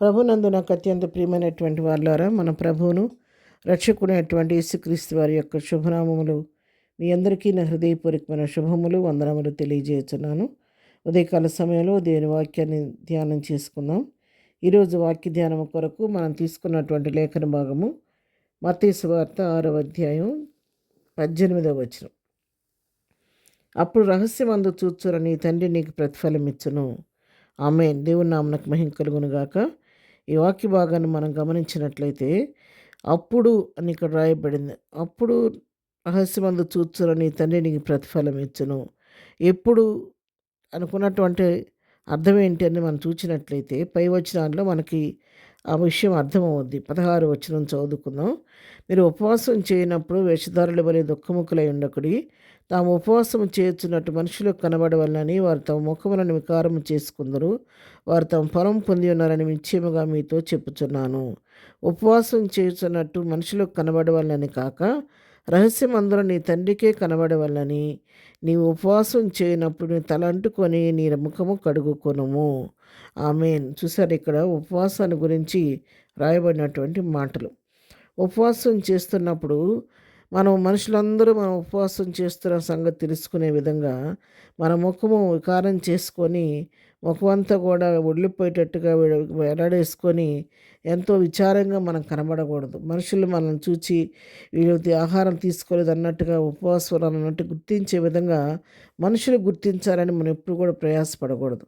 ప్రభునందు నాకు అత్యంత ప్రియమైనటువంటి వాళ్ళారా, మన ప్రభువును రక్షకుడైనటువంటి యేసుక్రీస్తు వారి యొక్క శుభనామములు మీ అందరికీ నా హృదయపూర్వకమైన శుభములు వందనములు తెలియజేస్తున్నాను. ఉదయకాల సమయంలో దేవుని వాక్యాన్ని ధ్యానం చేసుకుందాం. ఈరోజు వాక్య ధ్యానం కొరకు మనం తీసుకున్నటువంటి లేఖన భాగము మత్తయి సువార్త 6వ అధ్యాయం 18వ వచనం. అప్పుడు రహస్యమందు చూచుర నీ తండ్రి నీకు ప్రతిఫలం ఇచ్చును. ఆమేన్. దేవుని నామమునకు మహిమ కలుగును గాక. ఈ వాక్య భాగాన్ని మనం గమనించినట్లయితే అప్పుడు అని ఇక్కడ రాయబడింది. అప్పుడు రహస్యమందు చూచుర నీ తండ్రి నీకు ప్రతిఫలం ఇచ్చును. ఎప్పుడు అనుకున్నటువంటి అర్థం ఏంటి అని మనం చూసినట్లయితే పై వచనాల్లో మనకి ఆ విషయం అర్థమవుద్ది. 16 వచనం చదువుకుందాం. మీరు ఉపవాసం చేయనప్పుడు వేషధారుల వలె దుఃఖముఖులై ఉండకుడి. తాము ఉపవాసం చేయుచున్నట్టు మనుషులకు కనబడవలనని వారు తమ ముఖములను వికారము చేసుకుందరు. వారు తమ ఫలం పొంది ఉన్నారని నిశ్చయముగా మీతో చెప్పుచున్నాను. ఉపవాసం చేయుచున్నట్టు మనుషులకు కనబడవలనని కాక రహస్యమందున నీ తండ్రికే కనబడవలనని నీవు ఉపవాసం చేయనప్పుడు నీ తల అంటుకొని నీ ముఖము కడుగుకొనుము. ఆమేన్. చూసారు, ఇక్కడ ఉపవాసాన్ని గురించి రాయబడినటువంటి మాటలు. ఉపవాసం చేస్తున్నప్పుడు మనుషులందరూ మనం ఉపవాసం చేస్తున్న సంగతి తెలుసుకునే విధంగా మన ముఖము వికారం చేసుకొని ముఖమంతా కూడా ఒడిలిపోయేటట్టుగా వెలాడేసుకొని ఎంతో విచారంగా మనం కనబడకూడదు. మనుషులు మనల్ని చూచి వీళ్ళు ఆహారం తీసుకోలేదు అన్నట్టుగా ఉపవాసం అన్నట్టు గుర్తించే విధంగా మనుషులు గుర్తించాలని మనం ఎప్పుడు కూడా ప్రయాసపడకూడదు.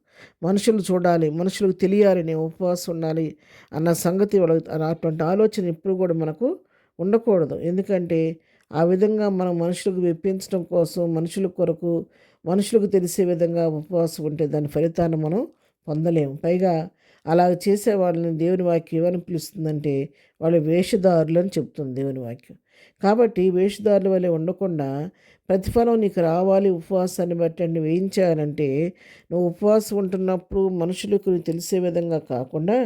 మనుషులు చూడాలి, మనుషులకు తెలియాలి నేను ఉపవాసం ఉండాలి అన్న సంగతి వాళ్ళకి అటువంటి ఆలోచన ఎప్పుడు కూడా మనకు ఉండకూడదు. ఎందుకంటే ఆ విధంగా మనం మనుషులకు మెప్పించడం కోసం మనుషుల కొరకు మనుషులకు తెలిసే విధంగా ఉపవాసం ఉంటే దాని ఫలితాన్ని మనం పొందలేము. పైగా అలా చేసే వాళ్ళని దేవుని వాక్యం ఏమని పిలుస్తుందంటే వాళ్ళు వేషధారులు అని చెప్తుంది దేవుని వాక్యం. కాబట్టి వేషధారుల వల్లే ఉండకుండా ప్రతిఫలం నీకు రావాలి ఉపవాసాన్ని బట్టి నువ్వు ఏం చేయాలంటే నువ్వు ఉపవాసం ఉంటున్నప్పుడు మనుషులకు తెలిసే విధంగా కాకుండా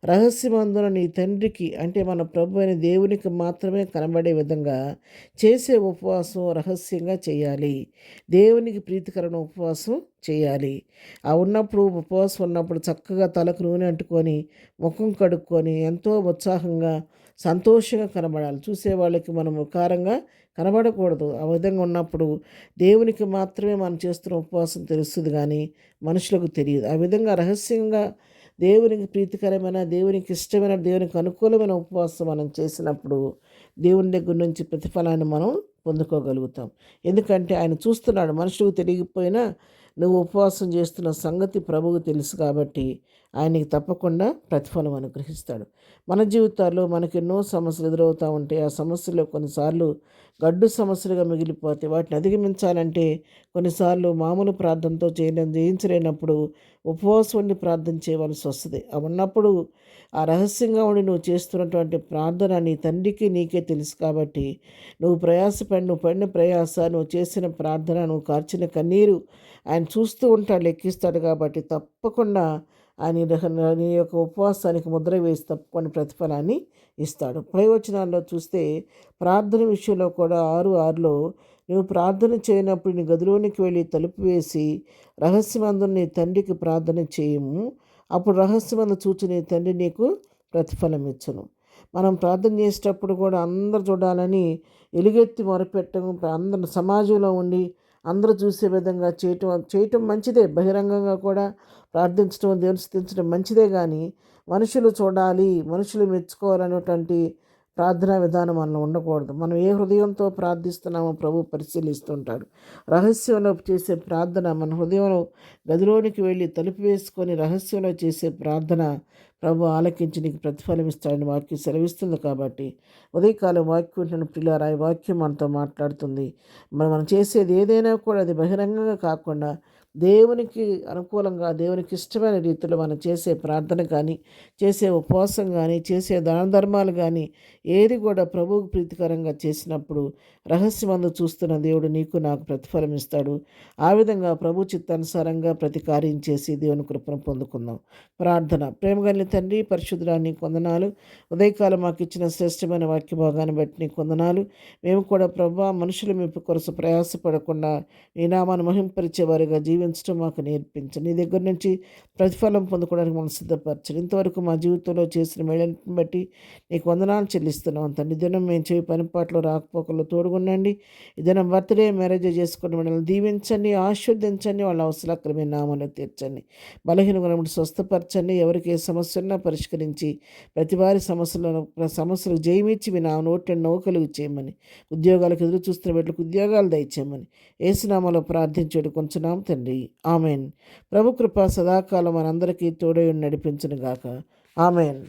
రహస్యమందున నీ తండ్రికి అంటే మన ప్రభు అయిన దేవునికి మాత్రమే కనబడే విధంగా చేసే ఉపవాసం రహస్యంగా చేయాలి. దేవునికి ప్రీతికరమైన ఉపవాసం చేయాలి. ఆ ఉన్నప్పుడు ఉపవాసం ఉన్నప్పుడు చక్కగా తలకు నూనె అంటుకొని ముఖం కడుక్కొని ఎంతో ఉత్సాహంగా సంతోషంగా కనబడాలి. చూసే వాళ్ళకి మనం వికారంగా కనబడకూడదు. ఆ విధంగా ఉన్నప్పుడు దేవునికి మాత్రమే మనం చేస్తున్న ఉపవాసం తెలుస్తుంది, కానీ మనుషులకు తెలియదు. ఆ విధంగా రహస్యంగా దేవునికి ప్రీతికరమైన దేవునికి ఇష్టమైన దేవునికి అనుకూలమైన ఉపవాసం మనం చేసినప్పుడు దేవుని దగ్గర నుంచి ప్రతిఫలాన్ని మనం పొందుకోగలుగుతాం. ఎందుకంటే ఆయన చూస్తున్నాడు. మనుషులకు తెలియకపోయినా నువ్వు ఉపవాసం చేస్తున్న సంగతి ప్రభువుకు తెలుసు కాబట్టి ఆయనకి తప్పకుండా ప్రతిఫలం అనుగ్రహిస్తాడు. మన జీవితాల్లో మనకు ఎన్నో సమస్యలు ఎదురవుతూ ఉంటాయి. ఆ సమస్యలు కొన్నిసార్లు గడ్డు సమస్యలుగా మిగిలిపోతాయి. వాటిని అధిగమించాలంటే కొన్నిసార్లు మామూలు ప్రార్థనతో జయించలేనప్పుడు ఉపవాసం ఉండి ప్రార్థన చేయవలసి వస్తుంది. అవి ఉన్నప్పుడు ఆ రహస్యంగా ఉండి నువ్వు చేస్తున్నటువంటి ప్రార్థన నీ తండ్రికి నీకే తెలుసు కాబట్టి నువ్వు పడిన ప్రయాస, నువ్వు చేసిన ప్రార్థన, నువ్వు కార్చిన కన్నీరు ఆయన చూస్తూ ఉంటాడు, లెక్కిస్తాడు. కాబట్టి తప్పకుండా నీ యొక్క ఉపవాసానికి ముద్ర వేసి తప్పకుండా ప్రతిఫలాన్ని ఇస్తాడు. పై వచనాల్లో చూస్తే ప్రార్థన విషయంలో కూడా 6:6లో నువ్వు ప్రార్థన చేయనప్పుడు నీ గదిలోనికి వెళ్ళి తలుపు వేసి రహస్యమందు నీ తండ్రికి ప్రార్థన చేయము. అప్పుడు రహస్యమందు చూచి నీ తండ్రి నీకు ప్రతిఫలం ఇచ్చును. మనం ప్రార్థన చేసేటప్పుడు కూడా అందరు చూడాలని ఎలుగెత్తి మొరపెట్టడం, అందరు సమాజంలో ఉండి అందరూ చూసే విధంగా చేయటం మంచిదే. బహిరంగంగా కూడా ప్రార్థించడం, దేవుని స్తుతించడం మంచిదే. కానీ మనుషులు చూడాలి, మనుషులు మెచ్చుకోవాలనేటువంటి ప్రార్థనా విధానం మనలో ఉండకూడదు. మనం ఏ హృదయంతో ప్రార్థిస్తున్నామో ప్రభు పరిశీలిస్తుంటాడు. రహస్యంలో చేసే ప్రార్థన, మన హృదయంలో గదిలోనికి వెళ్ళి తలుపు వేసుకొని రహస్యంలో చేసే ప్రార్థన ప్రభు ఆలకించి నీకు ప్రతిఫలం ఇస్తాడని వాక్యం సెలవిస్తుంది. కాబట్టి ఉదయకాలం వాక్యం ఉంటున్న ప్రియులారా, ఈ వాక్యం మనతో మాట్లాడుతుంది. మనం చేసేది ఏదైనా కూడా అది బహిరంగంగా కాకుండా దేవునికి అనుకూలంగా దేవునికి ఇష్టమైన రీతిలో మనం చేసే ప్రార్థన కానీ, చేసే ఉపవాసం కానీ, చేసే దాన ధర్మాలు కానీ ఏది కూడా ప్రభువుకు ప్రీతికరంగా చేసినప్పుడు రహస్యమందు చూస్తున్న దేవుడు నీకు నాకు ప్రతిఫలం ఇస్తాడు. ఆ విధంగా ప్రభు చిత్తానుసారంగా ప్రతి కార్యం చేసి దేవుని కృపను పొందుకుందాం. ప్రార్థన. ప్రేమగల తండ్రి, పరిశుద్ధుడా నీకు వందనాలు. ఉదయకాలం మాకు ఇచ్చిన శ్రేష్టమైన వాక్య భాగాన్ని బట్టి నీకు వందనాలు. మేము కూడా ప్రభు మనుషుల మెప్పు కొరకు ప్రయాసపడకుండా నీ నామాన్ని మహింపరిచే వారిగా జీవించడం మాకు నేర్పించండి. నీ దగ్గర నుంచి ప్రతిఫలం పొందుకోవడానికి మనం సిద్ధపరచండి. ఇంతవరకు మా జీవితంలో చేసిన మేళని బట్టి నీకు వందనాలు చెల్లిస్తున్నాం తండ్రి. ఈ దినం మేము చేయ పనిపాట్లు రాకపోకలు తోడుగుండండి. ఈ దినం బర్త్డే మ్యారేజ్ చేసుకుని మనల్ని దీవించండి, ఆశీర్వదించండి, వాళ్ళ అవసరాలు మీ నామను తీర్చండి. బలహీన గుణములు స్వస్థపరచండి. ఎవరికి ఏ సమస్య ఉన్నా పరిష్కరించి ప్రతి వారి సమస్యలు జయమిచ్చి మీ నా నోటి నౌకలు చేయమని, ఉద్యోగాలకు ఎదురు చూస్తున్న వీళ్ళకి ఉద్యోగాలు దయచేయమని యేసునామలో ప్రార్థించేడు కొంచెం తండ్రి. ఆమెన్. ప్రభు కృప సదాకాలం మనందరికీ తోడై నడిపించును గాక. ఆమెన్.